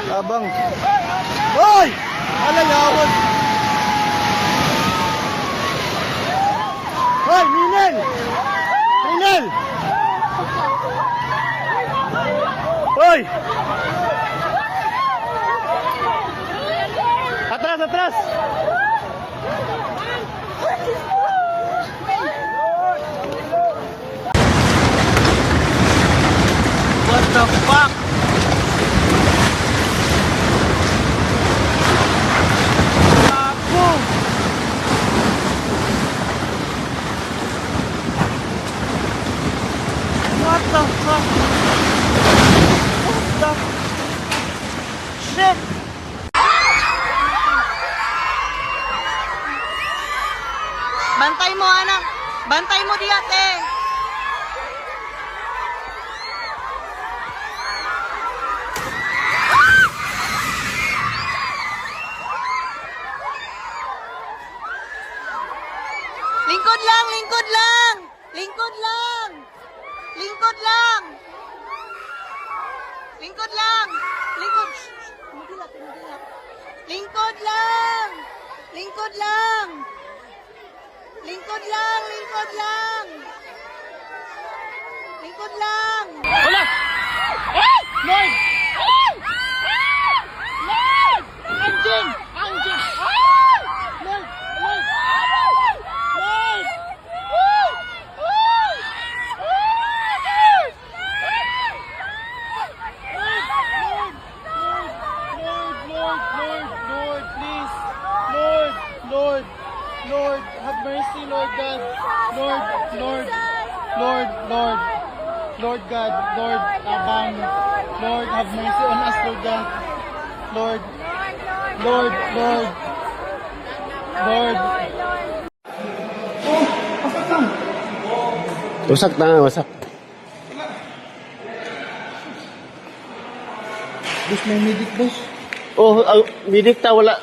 Abang. Hoy! Alayawan. Hoy, Ninel! Ninel! Hoy! Atras, atras! What the fuck? What the fuck? What the shit? Bantay mo, anak. Bantay mo di ate. Lingkod lang, lingkod lang. Lingkod lang. Lingkod lang. Lingkod lang. Lingkod. Tumigilap, tumigilap. Lingkod lang. Lingkod lang. Lingkod lang, lingkod lang. Lingkod lang. Wala! Lloyd! Lloyd! Anjing! Anjing! Lloyd! Lloyd! Lloyd! Lord, please. Lord, have mercy, Lord God. Lord God, Lord Abang. Lord, have mercy on us, Lord God. Lord. Wasak na, wasak. Boss, may medic, boss. Oh, ang medic ta wala.